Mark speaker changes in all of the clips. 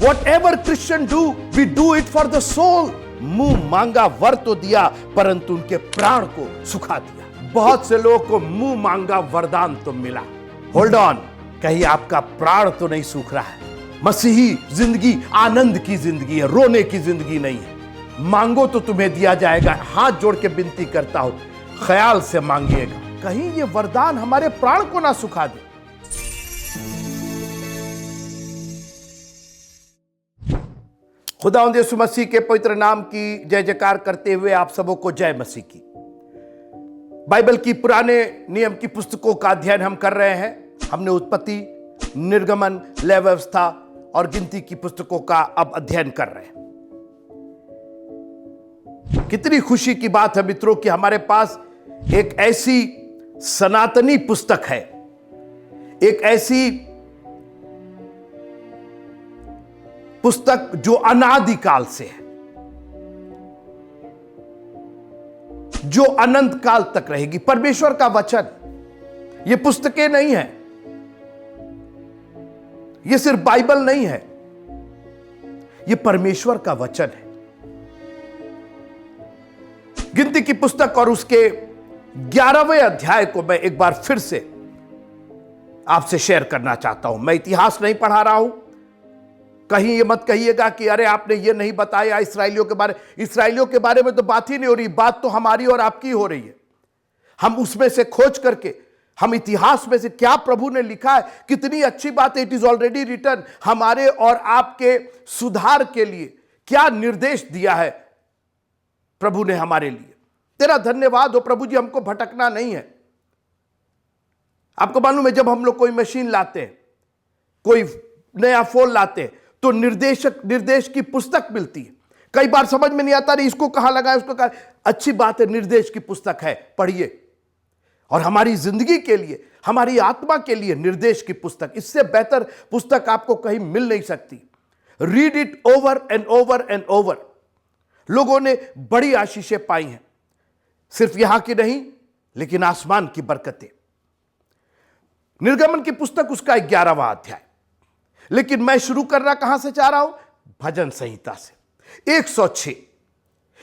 Speaker 1: What ever Christian do we do it for the soul. मुंह मांगा वर तो दिया, परंतु उनके प्राण को सुखा दिया। बहुत से लोगों को मुंह मांगा वरदान तो मिला, होल्ड ऑन, कहीं आपका प्राण तो नहीं सूख रहा है। मसीही जिंदगी आनंद की जिंदगी है, रोने की जिंदगी नहीं है। मांगो तो तुम्हें दिया जाएगा। हाथ जोड़ के विनती करता हूं, ख्याल से मांगिएगा, कहीं ये वरदान हमारे प्राण को ना सुखा दे। खुदावंद यीशु मसीह के पवित्र नाम की जय जयकार करते हुए आप सबों को जय मसीह की। बाइबल की पुराने नियम की पुस्तकों का अध्ययन हम कर रहे हैं। हमने उत्पत्ति, निर्गमन, लय व्यवस्था और गिनती की पुस्तकों का अब अध्ययन कर रहे हैं। कितनी खुशी की बात है मित्रों कि हमारे पास एक ऐसी सनातनी पुस्तक है, एक ऐसी पुस्तक जो अनादिकाल से है, जो अनंत काल तक रहेगी। परमेश्वर का वचन, ये पुस्तकें नहीं है, ये सिर्फ बाइबल नहीं है, ये परमेश्वर का वचन है। गिनती की पुस्तक और उसके 11वें अध्याय को मैं एक बार फिर से आपसे शेयर करना चाहता हूं। मैं इतिहास नहीं पढ़ा रहा हूं, कहीं ये मत कहिएगा कि अरे आपने ये नहीं बताया इसराइलियों के बारे में तो बात ही नहीं हो रही। बात तो हमारी और आपकी हो रही है। हम उसमें से खोज करके, हम इतिहास में से क्या प्रभु ने लिखा है, कितनी अच्छी बात है। It is already written. हमारे और आपके सुधार के लिए क्या निर्देश दिया है प्रभु ने हमारे लिए। तेरा धन्यवाद हो प्रभु जी, हमको भटकना नहीं है। आपको मालूम है, जब हम लोग कोई मशीन लाते हैं, कोई नया फोन लाते हैं, तो निर्देश की पुस्तक मिलती है। कई बार समझ में नहीं आता, नहीं इसको कहां लगाए, उसको कहां। अच्छी बात है, निर्देश की पुस्तक है, पढ़िए। और हमारी जिंदगी के लिए, हमारी आत्मा के लिए निर्देश की पुस्तक, इससे बेहतर पुस्तक आपको कहीं मिल नहीं सकती। Read it over and over and over. लोगों ने बड़ी आशीषें पाई हैं, सिर्फ यहां की नहीं, लेकिन आसमान की बरकतें। निर्गमन की पुस्तक उसका 11वां अध्याय। लेकिन मैं शुरू करना कहां से चाह रहा हूं? भजन संहिता से 106।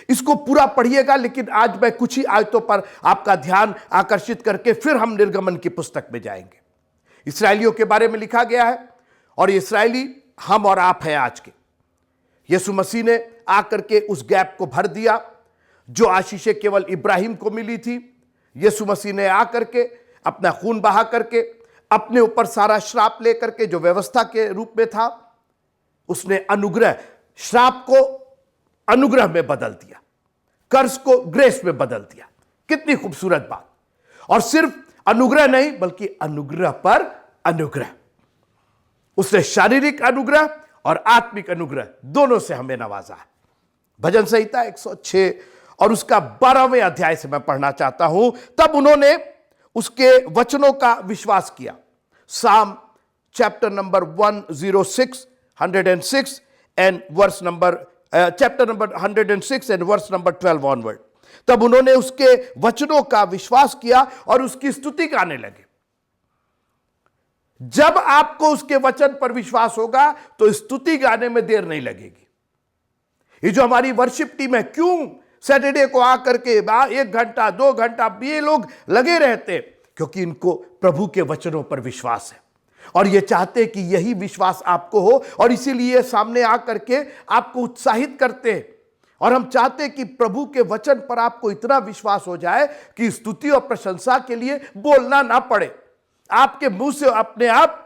Speaker 1: इसको पूरा पढ़िएगा, लेकिन आज मैं कुछ ही आयतों पर आपका ध्यान आकर्षित करके फिर हम निर्गमन की पुस्तक में जाएंगे। इस्राएलियों के बारे में लिखा गया है, और ये इस्राएली हम और आप हैं आज के। यीशु मसीह ने आकर के उस गैप को भर दिया जो आशीषें केवल इब्राहिम को मिली थी। यीशु मसीह ने आकर के अपना खून बहा करके, अपने ऊपर सारा श्राप लेकर के, जो व्यवस्था के रूप में था, उसने अनुग्रह, श्राप को अनुग्रह में बदल दिया, कर्ज को ग्रेस में बदल दिया। कितनी खूबसूरत बात। और सिर्फ अनुग्रह नहीं, बल्कि अनुग्रह पर अनुग्रह। उसने शारीरिक अनुग्रह और आत्मिक अनुग्रह दोनों से हमें नवाजा है। भजन संहिता 106 और उसका 12वें अध्याय से मैं पढ़ना चाहता हूं। तब उन्होंने उसके वचनों का विश्वास किया। Psalm chapter number 106 and verse number chapter number 106 and verse number 12 onward. तब उन्होंने उसके वचनों का विश्वास किया और उसकी स्तुति गाने लगे। जब आपको उसके वचन पर विश्वास होगा तो स्तुति गाने में देर नहीं लगेगी। ये जो हमारी वर्शिप टीम है, क्यों सैटरडे को आकर के 1 घंटा 2 घंटा ये लोग लगे रहते? क्योंकि इनको प्रभु के वचनों पर विश्वास है, और ये चाहते हैं कि यही विश्वास आपको हो, और इसीलिए सामने आकर के आपको उत्साहित करते हैं। और हम चाहते हैं कि प्रभु के वचन पर आपको इतना विश्वास हो जाए कि स्तुति और प्रशंसा के लिए बोलना ना पड़े। आपके मुंह से अपने आप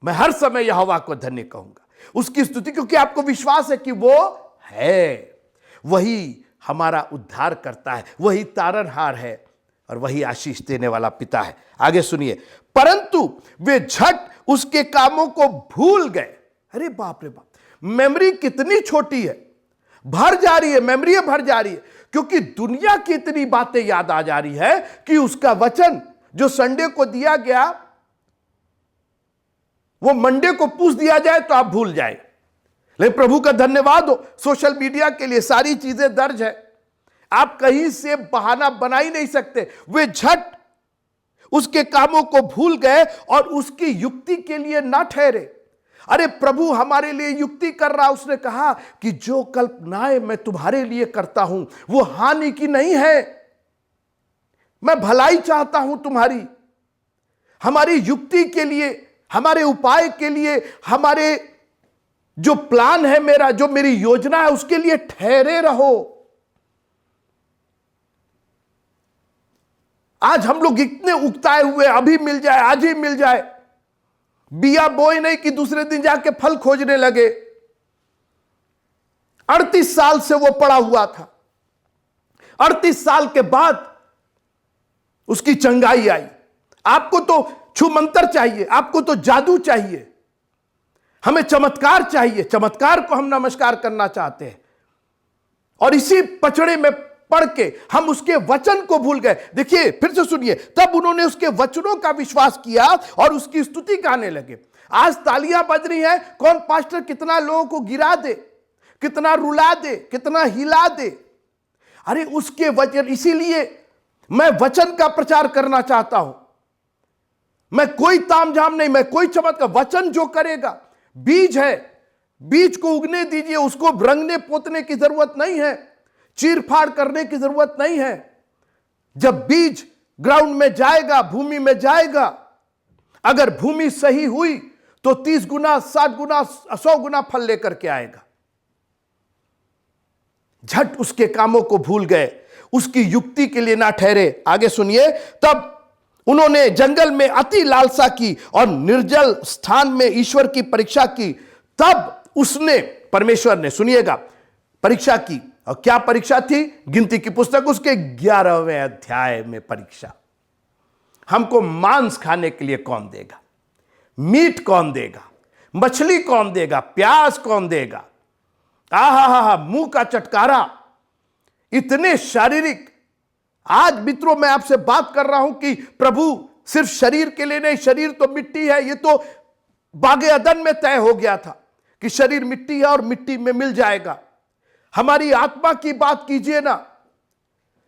Speaker 1: मैं हर समय यहोवा को धन्य कहूंगा, उसकी स्तुति, क्योंकि आपको विश्वास है कि वो है, वही हमारा उद्धार करता है, वही तारनहार है, और वही आशीष देने वाला पिता है। आगे सुनिए। परंतु वे झट उसके कामों को भूल गए। अरे बाप रे बाप, मेमोरी कितनी छोटी है, भर जा रही है, मेमोरी भर जा रही है, क्योंकि दुनिया की इतनी बातें याद आ जा रही है कि उसका वचन जो संडे को दिया गया, वो मंडे को पूछ दिया जाए तो आप भूल जाए। लेकिन प्रभु का धन्यवाद हो, सोशल मीडिया के लिए सारी चीजें दर्ज है, आप कहीं से बहाना बना ही नहीं सकते। वे झट उसके कामों को भूल गए और उसकी युक्ति के लिए ना ठहरे। अरे प्रभु हमारे लिए युक्ति कर रहा, उसने कहा कि जो कल्पनाएं मैं तुम्हारे लिए करता हूं वो हानि की नहीं है, मैं भलाई चाहता हूं तुम्हारी। हमारी युक्ति के लिए, हमारे उपाय के लिए, हमारे जो प्लान है मेरा, जो मेरी योजना है, उसके लिए ठहरे रहो। आज हम लोग इतने उकताए हुए, अभी मिल जाए, आज ही मिल जाए, बिया बोए नहीं कि दूसरे दिन जाके फल खोजने लगे। 38 साल से वो पड़ा हुआ था, 38 साल के बाद उसकी चंगाई आई। आपको तो छूमंतर चाहिए, आपको तो जादू चाहिए, हमें चमत्कार चाहिए। चमत्कार को हम नमस्कार करना चाहते हैं, और इसी पचड़े में पढ़ के हम उसके वचन को भूल गए। देखिए फिर से सुनिए, तब उन्होंने उसके वचनों का विश्वास किया और उसकी स्तुति गाने लगे। आज तालियां बज रही हैं, कौन पास्टर कितना लोगों को गिरा दे, कितना रुला दे, कितना हिला दे। अरे उसके वचन, इसीलिए मैं वचन का प्रचार करना चाहता हूं। मैं कोई तामझाम नहीं, मैं कोई चमत्कार, वचन जो करेगा, बीज है, बीज को उगने दीजिए, उसको रंगने पोतने की जरूरत नहीं है, चीर फाड़ करने की जरूरत नहीं है। जब बीज ग्राउंड में जाएगा, भूमि में जाएगा, अगर भूमि सही हुई तो 30 गुना, 60 गुना, 100 गुना फल लेकर के आएगा। झट उसके कामों को भूल गए, उसकी युक्ति के लिए ना ठहरे। आगे सुनिए, तब उन्होंने जंगल में अति लालसा की और निर्जल स्थान में ईश्वर की परीक्षा की। तब उसने, परमेश्वर ने, सुनिएगा, परीक्षा की। और क्या परीक्षा थी? गिनती की पुस्तक उसके 11वें अध्याय में परीक्षा। हमको मांस खाने के लिए कौन देगा? मीट कौन देगा? मछली कौन देगा? प्याज कौन देगा? आहा, मुंह का चटकारा, इतने शारीरिक। आज मित्रों मैं आपसे बात कर रहा हूं कि प्रभु सिर्फ शरीर के लिए नहीं, शरीर तो मिट्टी है, ये तो बागे अदन में तय हो गया था कि शरीर मिट्टी है और मिट्टी में मिल जाएगा। हमारी आत्मा की बात कीजिए ना,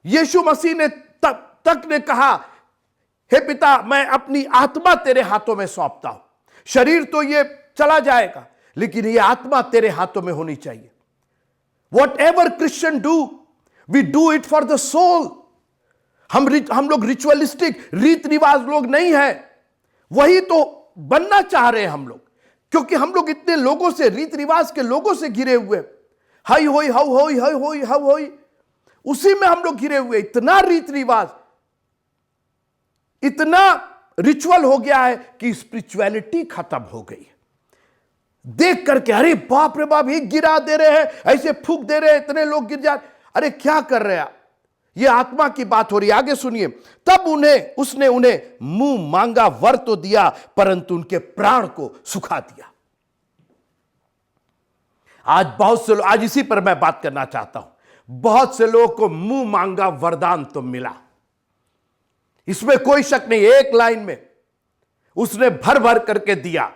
Speaker 1: यीशु मसीह ने तक ने कहा, हे पिता मैं अपनी आत्मा तेरे हाथों में सौंपता हूं। शरीर तो ये चला जाएगा, लेकिन ये आत्मा तेरे हाथों में होनी चाहिए। Whatever Christian do, we do it for the soul. हम लोग रिचुअलिस्टिक, रीत रिवाज लोग नहीं है, वही तो बनना चाह रहे हैं हम लोग, क्योंकि हम लोग इतने लोगों से, रीत रिवाज के लोगों से घिरे हुए, हाई होई हाउ होई हाई होई हाउ होई, उसी में हम लोग घिरे हुए। इतना रीत रिवाज, इतना रिचुअल हो गया है कि स्पिरिचुअलिटी खत्म हो गई है। देख करके अरे बाप रे बाप, ये गिरा दे रहे हैं, ऐसे फूंक दे रहे हैं, इतने लोग गिर जा, अरे क्या कर रहे हैं आप? ये आत्मा की बात हो रही है। आगे सुनिए, तब उसने उन्हें मुंह मांगा वर तो दिया, परंतु उनके प्राण को सुखा दिया। आज बहुत से लोग, आज इसी पर मैं बात करना चाहता हूं। बहुत से लोगों को मुंह मांगा वरदान तो मिला, इसमें कोई शक नहीं, एक लाइन में उसने भर भर करके दिया।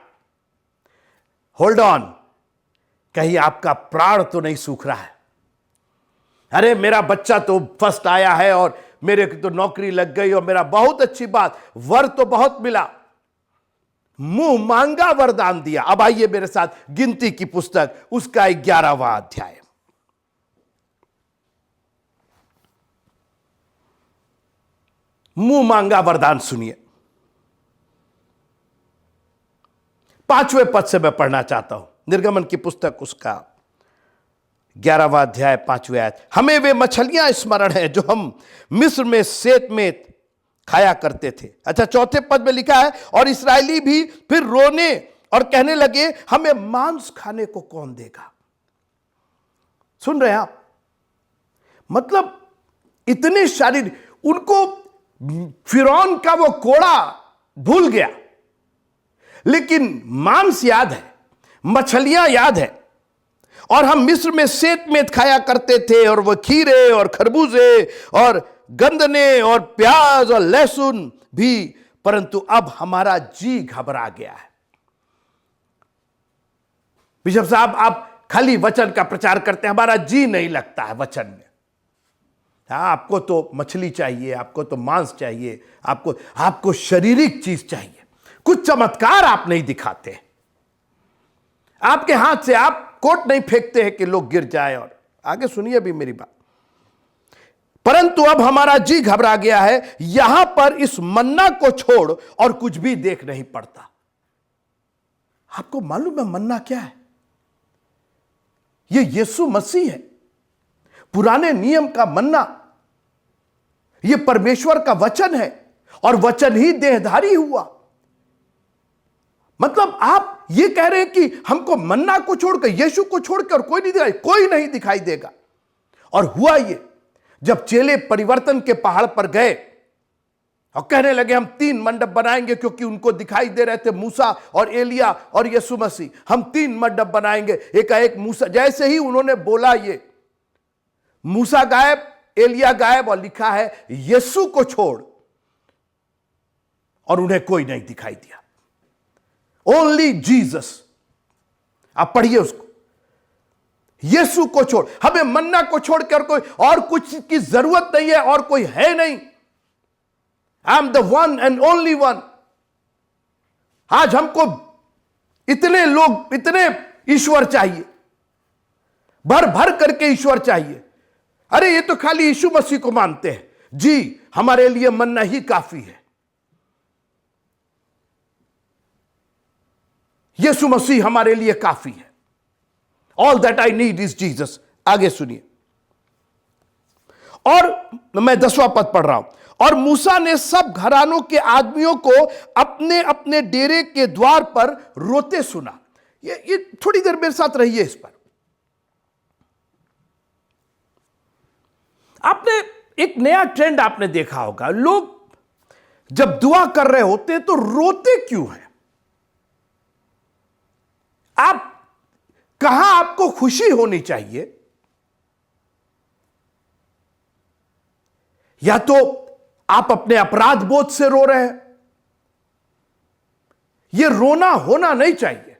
Speaker 1: होल्ड ऑन, कहीं आपका प्राण तो नहीं सूख रहा है? अरे मेरा बच्चा तो फर्स्ट आया है और मेरे की तो नौकरी लग गई और मेरा बहुत अच्छी बात, वर तो बहुत मिला, मुंह मांगा वरदान दिया। अब आइए मेरे साथ गिनती की पुस्तक उसका 11वां अध्याय। मुंह मांगा वरदान सुनिए, 5वें पद से मैं पढ़ना चाहता हूं। निर्गमन की पुस्तक उसका 11वां अध्याय 5वें आयत। हमें वे मछलियां स्मरण है जो हम मिस्र में सेत में खाया करते थे। अच्छा, 4थे पद में लिखा है, और इस्राएली भी फिर रोने और कहने लगे, हमें मांस खाने को कौन देगा? सुन रहे हैं आप? मतलब इतने शारीरिक, उनको फिरौन का वो कोड़ा भूल गया, लेकिन मांस याद है, मछलियां याद है। और हम मिस्र में सेत में खाया करते थे, और वह खीरे और खरबूजे और गंदने और प्याज और लहसुन भी, परंतु अब हमारा जी घबरा गया है। बिशप साहब, आप खाली वचन का प्रचार करते हैं, हमारा जी नहीं लगता है वचन में। हाँ, आपको तो मछली चाहिए, आपको तो मांस चाहिए, आपको शारीरिक चीज चाहिए, कुछ चमत्कार आप नहीं दिखाते। आपके हाथ से आप कोट नहीं फेंकते हैं कि लोग गिर जाए। और आगे सुनिए भी मेरी बात। परंतु अब हमारा जी घबरा गया है, यहां पर इस मन्ना को छोड़ और कुछ भी देख नहीं पड़ता। आपको मालूम है मन्ना क्या है? यह यीशु मसीह है। पुराने नियम का मन्ना यह परमेश्वर का वचन है और वचन ही देहधारी हुआ। मतलब आप यह कह रहे हैं कि हमको मन्ना को छोड़कर, यीशु को छोड़कर कोई नहीं दिखाई देगा। और हुआ यह, जब चेले परिवर्तन के पहाड़ पर गए और कहने लगे हम 3 मंडप बनाएंगे, क्योंकि उनको दिखाई दे रहे थे मूसा और एलिया और यीशु मसीह, हम 3 मंडप बनाएंगे। एकाएक मूसा, जैसे ही उन्होंने बोला ये, मूसा गायब, एलिया गायब, और लिखा है यीशु को छोड़, और उन्हें कोई नहीं दिखाई दिया। Only Jesus. आप पढ़िए उसको, यीशु को छोड़। हमें मन्ना को छोड़कर कोई और कुछ की जरूरत नहीं है, और कोई है नहीं। I am the one and only one. आज हमको इतने लोग, इतने ईश्वर चाहिए, भर भर करके ईश्वर चाहिए। अरे ये तो खाली यीशु मसीह को मानते हैं जी, हमारे लिए मन्ना ही काफी है। यीशु मसीह हमारे लिए काफी है। All that I need is Jesus. आगे सुनिए, और मैं 10वां पद पढ़ रहा हूं। और मूसा ने सब घरानों के आदमियों को अपने अपने डेरे के द्वार पर रोते सुना। ये थोड़ी देर मेरे साथ रहिए इस पर। आपने एक नया ट्रेंड आपने देखा होगा, लोग जब दुआ कर रहे होते हैं तो रोते क्यों हैं? आप कहां आपको खुशी होनी चाहिए? या तो आप अपने अपराध बोध से रो रहे हैं। यह रोना होना नहीं चाहिए।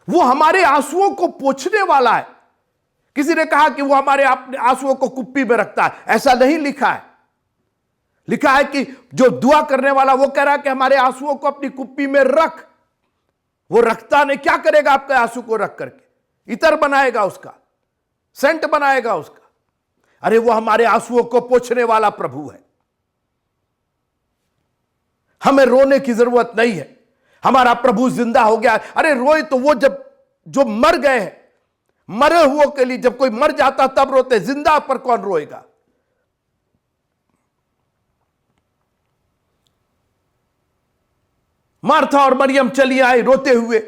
Speaker 1: वो हमारे आंसुओं को पोंछने वाला है। किसी ने कहा कि वो हमारे आंसुओं को कुप्पी में रखता है। ऐसा नहीं लिखा है। लिखा है कि जो दुआ करने वाला वो कह रहा है कि हमारे आंसुओं को अपनी कुप्पी में रख। वो रखता नहीं, क्या करेगा आपके आंसू को रख करके? इतर बनाएगा उसका, सेंट बनाएगा उसका। अरे वो हमारे आंसुओं को पोंछने वाला प्रभु है। हमें रोने की जरूरत नहीं है। हमारा प्रभु जिंदा हो गया। अरे रोए तो वो जब जो मर गए हैं, मरे हुओं के लिए, जब कोई मर जाता तब रोते, जिंदा पर कौन रोएगा? मार्था और मरियम चली आई रोते हुए।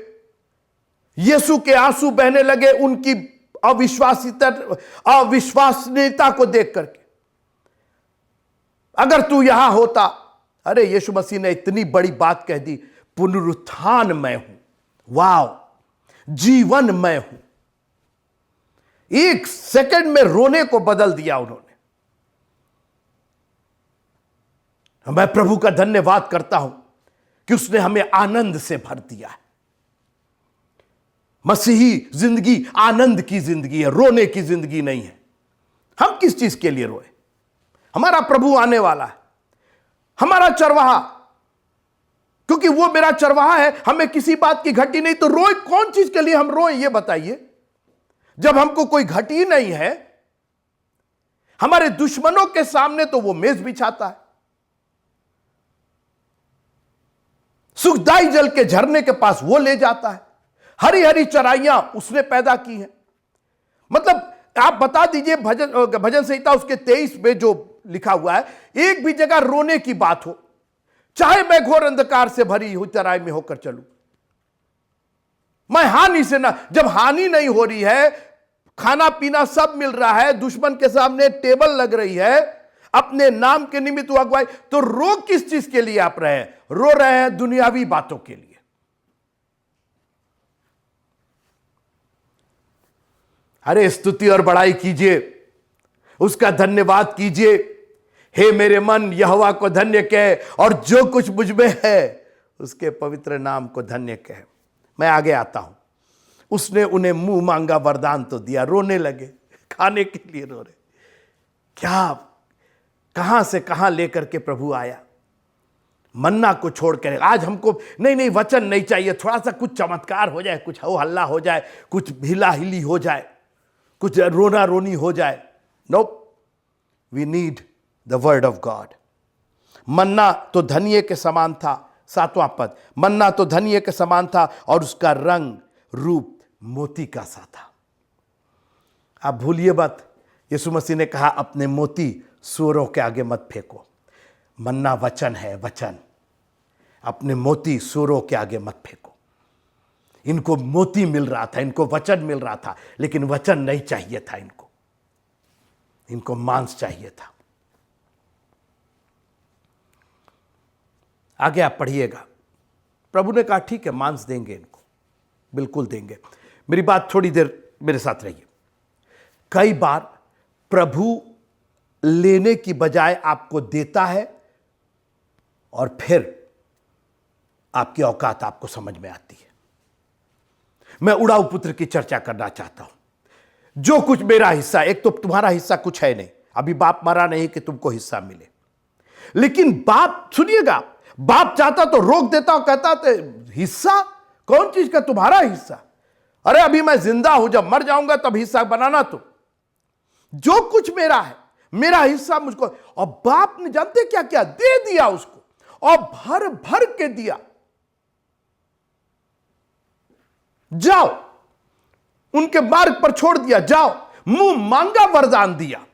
Speaker 1: यीशु के आंसू बहने लगे उनकी अविश्वसनीयता को देख करके। अगर तू यहां होता, अरे यीशु मसीह ने इतनी बड़ी बात कह दी, पुनरुत्थान मैं हूं। वाव, जीवन मैं हूं। 1 सेकंड में रोने को बदल दिया उन्होंने। मैं प्रभु का धन्यवाद करता हूं कि उसने हमें आनंद से भर दिया है। मसीही जिंदगी आनंद की जिंदगी है, रोने की जिंदगी नहीं है। हम किस चीज के लिए रोए? हमारा प्रभु आने वाला है, हमारा चरवाहा, क्योंकि वो मेरा चरवाहा है। हमें किसी बात की घटी नहीं, तो रोए कौन चीज के लिए हम रोए? ये बताइए। जब हमको कोई घटी नहीं है, हमारे दुश्मनों के सामने तो वो मेज बिछाता है। सुखदाई जल के झरने के पास वो ले जाता है। हरी हरी चराइयां उसने पैदा की हैं। मतलब आप बता दीजिए, भजन संहिता उसके 23 में जो लिखा हुआ है, एक भी जगह रोने की बात हो, चाहे मैं घोर अंधकार से भरी हुई चराई में होकर चलूं, मैं हानि से ना। जब हानि नहीं हो रही है, खाना पीना सब मिल रहा है, दुश्मन के सामने टेबल लग रही है, अपने नाम के निमित्त अगुवाई, तो रो किस चीज के लिए आप रहे हैं? रो रहे हैं दुनियावी बातों के लिए। अरे स्तुति और बड़ाई कीजिए, उसका धन्यवाद कीजिए। हे मेरे मन, यहोवा को धन्य कह, और जो कुछ मुझ में है उसके पवित्र नाम को धन्य कह। मैं आगे आता हूं। उसने उन्हें मुंह मांगा वरदान तो दिया। रोने लगे, खाने के लिए रो रहे। क्या, कहां से कहां लेकर के प्रभु आया। मन्ना को छोड़ कर आज हमको नहीं वचन नहीं चाहिए, थोड़ा सा कुछ चमत्कार हो जाए, कुछ हो हल्ला हो जाए, कुछ हिला हिली हो जाए, कुछ रोना रोनी हो जाए। No, we need the word of God. Manna तो धनिये के समान था, 7वां पद, मन्ना तो धनिये के समान था और उसका रंग रूप मोती का सा था। आप भूलिए मत, यीशु मसीह ने कहा अपने मोती सूअरों के आगे मत फेंको। मन्ना वचन है, वचन। अपने मोती सूअरों के आगे मत फेंको। इनको मोती मिल रहा था, इनको वचन मिल रहा था, लेकिन वचन नहीं चाहिए था इनको मांस चाहिए था। आगे आप पढ़िएगा, प्रभु ने कहा ठीक है मांस देंगे इनको, बिल्कुल देंगे। मेरी बात थोड़ी देर मेरे साथ रहिए। कई बार प्रभु लेने की बजाय आपको देता है और फिर आपकी औकात आपको समझ में आती है। मैं उड़ाऊ पुत्र की चर्चा करना चाहता हूं। जो कुछ मेरा हिस्सा, एक तो तुम्हारा हिस्सा कुछ है नहीं, अभी बाप मरा नहीं कि तुमको हिस्सा मिले, लेकिन बाप, सुनिएगा, बाप चाहता तो रोक देता और कहता हिस्सा कौन चीज का, तुम्हारा हिस्सा? अरे अभी मैं जिंदा हूं, जब मर जाऊंगा तब हिस्सा बनाना। तो जो कुछ मेरा है, मेरा हिस्सा मुझको। और बाप ने जानते क्या क्या दे दिया उसको, और भर भर के दिया। जाओ, उनके मार्ग पर छोड़ दिया, जाओ, मुंह मांगा वरदान दिया।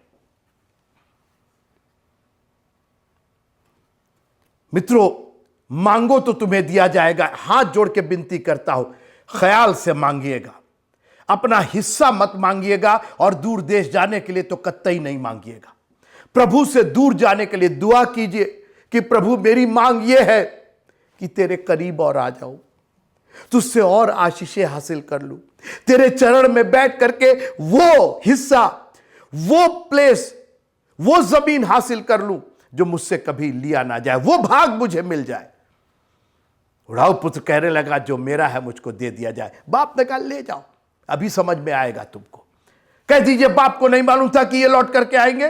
Speaker 1: मित्रों, मांगो तो तुम्हें दिया जाएगा। हाथ जोड़ के विनती करता हूं, ख्याल से मांगिएगा। अपना हिस्सा मत मांगिएगा, और दूर देश जाने के लिए तो कतई नहीं मांगिएगा। प्रभु से दूर जाने के लिए दुआ कीजिए कि प्रभु मेरी मांग यह है कि तेरे करीब और आ जाऊं, तुझसे और आशीषें हासिल कर लूं, तेरे चरण में बैठ करके वो हिस्सा, वो प्लेस, वो जमीन हासिल कर लूं जो मुझसे कभी लिया ना जाए, वो भाग मुझे मिल जाए। उड़ाऊ पुत्र कहने लगा जो मेरा है मुझको दे दिया जाए। बाप ने कहा ले जाओ, अभी समझ में आएगा तुमको। कह दीजिए बाप को नहीं मालूम था कि ये लौट करके आएंगे,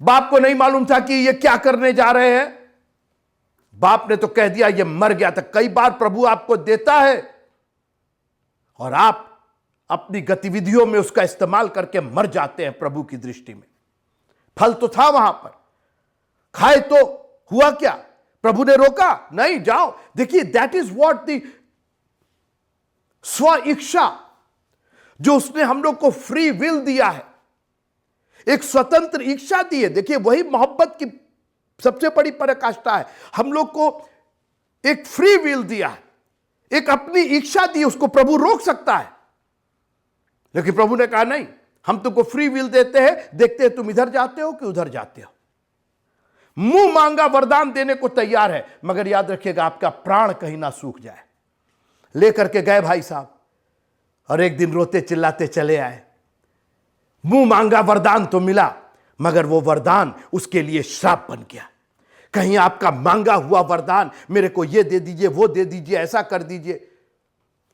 Speaker 1: बाप को नहीं मालूम था कि ये क्या करने जा रहे हैं। बाप ने तो कह दिया ये मर गया था। कई बार प्रभु आपको देता है और आप अपनी गतिविधियों में उसका इस्तेमाल करके मर जाते हैं प्रभु की दृष्टि में। फल तो था वहां पर, खाए तो हुआ क्या? प्रभु ने रोका नहीं, जाओ। देखिए, दैट इज व्हाट द स्व इच्छा, जो उसने हम लोग को फ्री विल दिया है, एक स्वतंत्र इच्छा दी है। देखिए, वही मोहब्बत की सबसे बड़ी पराकाष्ठा है। हम लोग को एक फ्री विल दिया है, एक अपनी इच्छा दी, उसको प्रभु रोक सकता है, लेकिन प्रभु ने कहा नहीं, हम तुमको फ्री विल देते हैं, देखते हैं तुम इधर जाते हो कि उधर जाते हो। मुंह मांगा वरदान देने को तैयार है, मगर याद रखिएगा आपका प्राण कहीं ना सूख जाए। लेकर के गए भाई साहब, और एक दिन रोते चिल्लाते चले आए। मुंह मांगा वरदान तो मिला, मगर वो वरदान उसके लिए श्राप बन गया। कहीं आपका मांगा हुआ वरदान, मेरे को ये दे दीजिए, वो दे दीजिए, ऐसा कर दीजिए,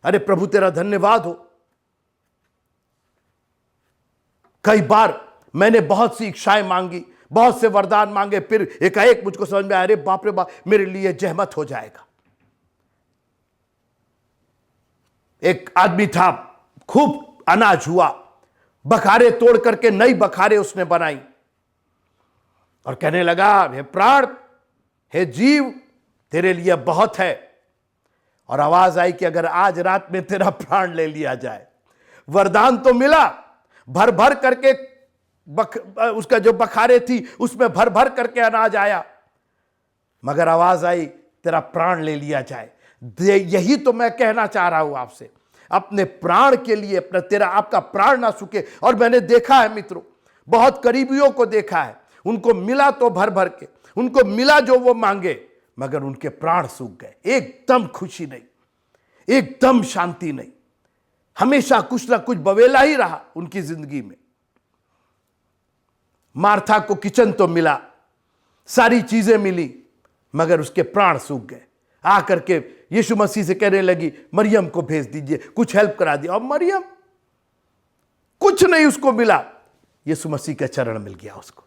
Speaker 1: अरे प्रभु तेरा धन्यवाद हो। कई बार मैंने बहुत सी इच्छाएं मांगी, बहुत से वरदान मांगे, फिर एकाएक मुझको समझ में आया, अरे बाप रे बाप, मेरे लिए जहमत हो जाएगा। एक आदमी था, खूब अनाज हुआ, बखारे तोड़ करके नई बखारे उसने बनाई और कहने लगा, हे प्राण, हे जीव, तेरे लिए बहुत है। और आवाज आई कि अगर आज रात में तेरा प्राण ले लिया जाए। वरदान तो मिला, भर भर करके उसका जो बखारे थी उसमें भर भर करके अनाज आया, मगर आवाज आई तेरा प्राण ले लिया जाए। यही तो मैं कहना चाह रहा हूं आपसे, अपने प्राण के लिए, अपना आपका प्राण ना सूखे। और मैंने देखा है मित्रों, बहुत करीबियों को देखा है, उनको मिला तो भर भर के, उनको मिला जो वो मांगे, मगर उनके प्राण सूख गए। एकदम खुशी नहीं, एकदम शांति नहीं, हमेशा कुछ ना कुछ बवेला ही रहा उनकी जिंदगी में। मार्था को किचन तो मिला, सारी चीजें मिली, मगर उसके प्राण सूख गए। आकर के यीशु मसीह से कहने लगी, मरियम को भेज दीजिए, कुछ हेल्प करा दिया। और मरियम, कुछ नहीं उसको मिला, यीशु मसीह का चरण मिल गया उसको।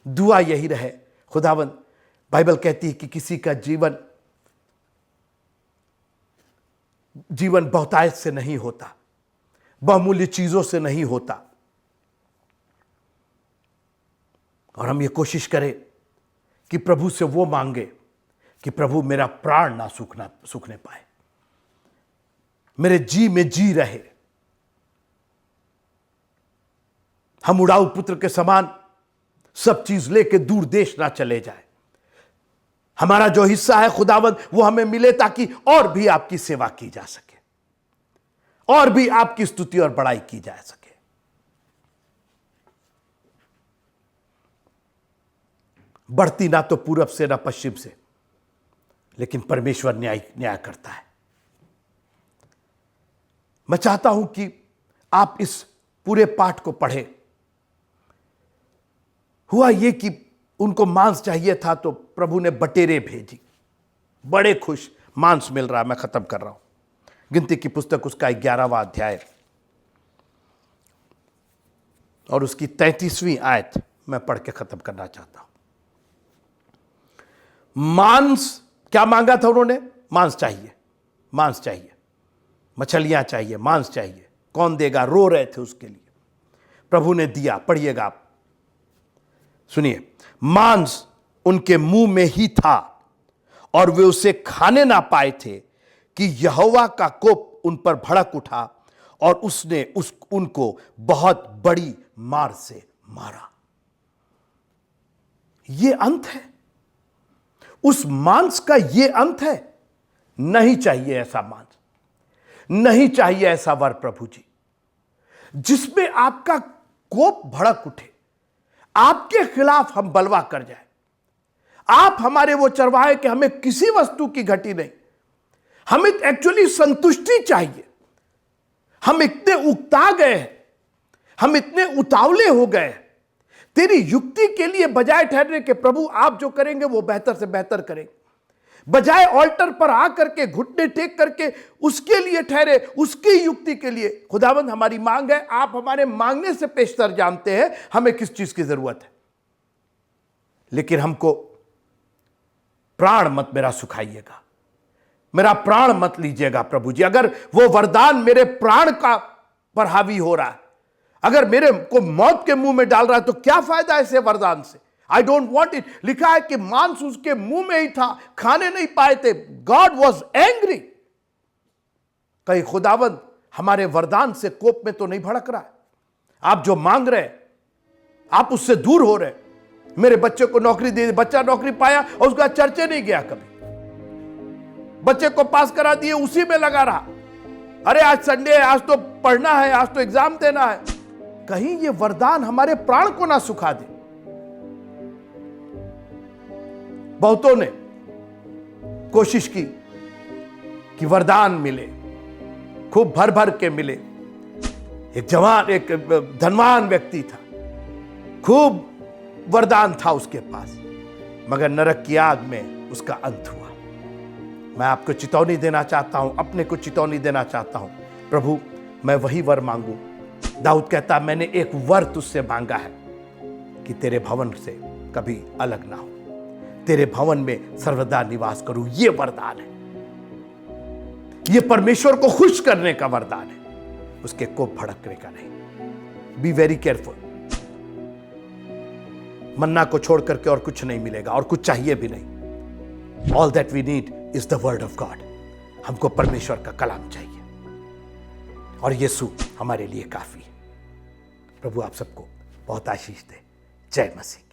Speaker 1: दुआ यही रहे, खुदावंद बाइबल कहती है कि किसी का जीवन बहुतायत से नहीं होता, बहुमूल्य चीजों से नहीं होता। और हम ये कोशिश करें कि प्रभु से वो मांगे कि प्रभु मेरा प्राण ना सूखने पाए, मेरे जी में जी रहे। हम उड़ाऊ पुत्र के समान सब चीज लेके दूर देश ना चले जाए। हमारा जो हिस्सा है खुदावंद वो हमें मिले ताकि और भी आपकी सेवा की जा सके, और भी आपकी स्तुति और बड़ाई की जा सके। बढ़ती ना तो पूरब से ना पश्चिम से, लेकिन परमेश्वर न्याय करता है। मैं चाहता हूं कि आप इस पूरे पाठ को पढ़ें। हुआ यह कि उनको मांस चाहिए था तो प्रभु ने बटेरें भेजी, बड़े खुश, मांस मिल रहा है। मैं खत्म कर रहा हूं। गिनती की पुस्तक उसका 11वां अध्याय और उसकी 33वीं आयत मैं पढ़ के खत्म करना चाहता हूं। मांस क्या मांगा था उन्होंने? मांस चाहिए, मांस चाहिए, मछलियां चाहिए, मांस चाहिए। कौन देगा? रो रहे थे उसके लिए। प्रभु ने दिया। पढ़िएगा आप, सुनिए। मांस उनके मुंह में ही था और वे उसे खाने ना पाए थे कि यहोवा का कोप उन पर भड़क उठा और उसने उनको बहुत बड़ी मार से मारा। यह अंत है, उस मांस का यह अंत है। नहीं चाहिए ऐसा मांस, नहीं चाहिए ऐसा वर प्रभु जी, जिसमें आपका कोप भड़क उठे, आपके खिलाफ हम बलवा कर जाए। आप हमारे वो चरवाहे कि हमें किसी वस्तु की घटी नहीं, हमें एक्चुअली संतुष्टि चाहिए। हम इतने उकता गए हैं, हम इतने उतावले हो गए हैं तेरी युक्ति के लिए, बजाय ठहरने के प्रभु आप जो करेंगे वो बेहतर से बेहतर करेंगे, बजाय ऑल्टर पर आकर के घुटने टेक करके उसके लिए ठहरे, उसकी युक्ति के लिए। खुदावंद हमारी मांग है, आप हमारे मांगने से पेशतर जानते हैं हमें किस चीज की जरूरत है, लेकिन हमको प्राण मत मेरा सुखाइएगा, मेरा प्राण मत लीजिएगा प्रभु जी। अगर वो वरदान मेरे प्राण का पर हावी हो रहा है, अगर मेरे को मौत के मुंह में डाल रहा है, तो क्या फायदा ऐसे वरदान से? I don't want it. लिखा है कि मांस उसके मुंह में ही था, खाने नहीं पाए थे। God was angry. कहीं खुदावंद हमारे वरदान से कोप में तो नहीं भड़क रहा है? आप जो मांग रहे हैं आप उससे दूर हो रहे। मेरे बच्चे को नौकरी दे, बच्चा नौकरी पाया और उसका चर्चे नहीं गया कभी। बच्चे को पास करा दिए, उसी में लगा रहा। अरे आज संडे है, आज तो पढ़ना है, आज तो एग्जाम देना है। कहीं ये वरदान हमारे प्राण को ना सुखा दे। बहुतों ने कोशिश की कि वरदान मिले, खूब भर भर के मिले। एक धनवान व्यक्ति था, खूब वरदान था उसके पास, मगर नरक की आग में उसका अंत हुआ। मैं आपको चितौनी देना चाहता हूं, अपने को चितौनी देना चाहता हूं। प्रभु मैं वही वर मांगू। दाऊद कहता मैंने एक वर तुझसे मांगा है कि तेरे भवन से कभी अलग ना हो, तेरे भवन में सर्वदा निवास करूं। यह वरदान है, यह परमेश्वर को खुश करने का वरदान है, उसके कोप भड़कने का नहीं। Be very careful. मन्ना को छोड़ करके और कुछ नहीं मिलेगा, और कुछ चाहिए भी नहीं। All that we need is the word of God. हमको परमेश्वर का कलाम चाहिए और यीशु हमारे लिए काफी है। प्रभु आप सबको बहुत आशीष दे। जय मसीह।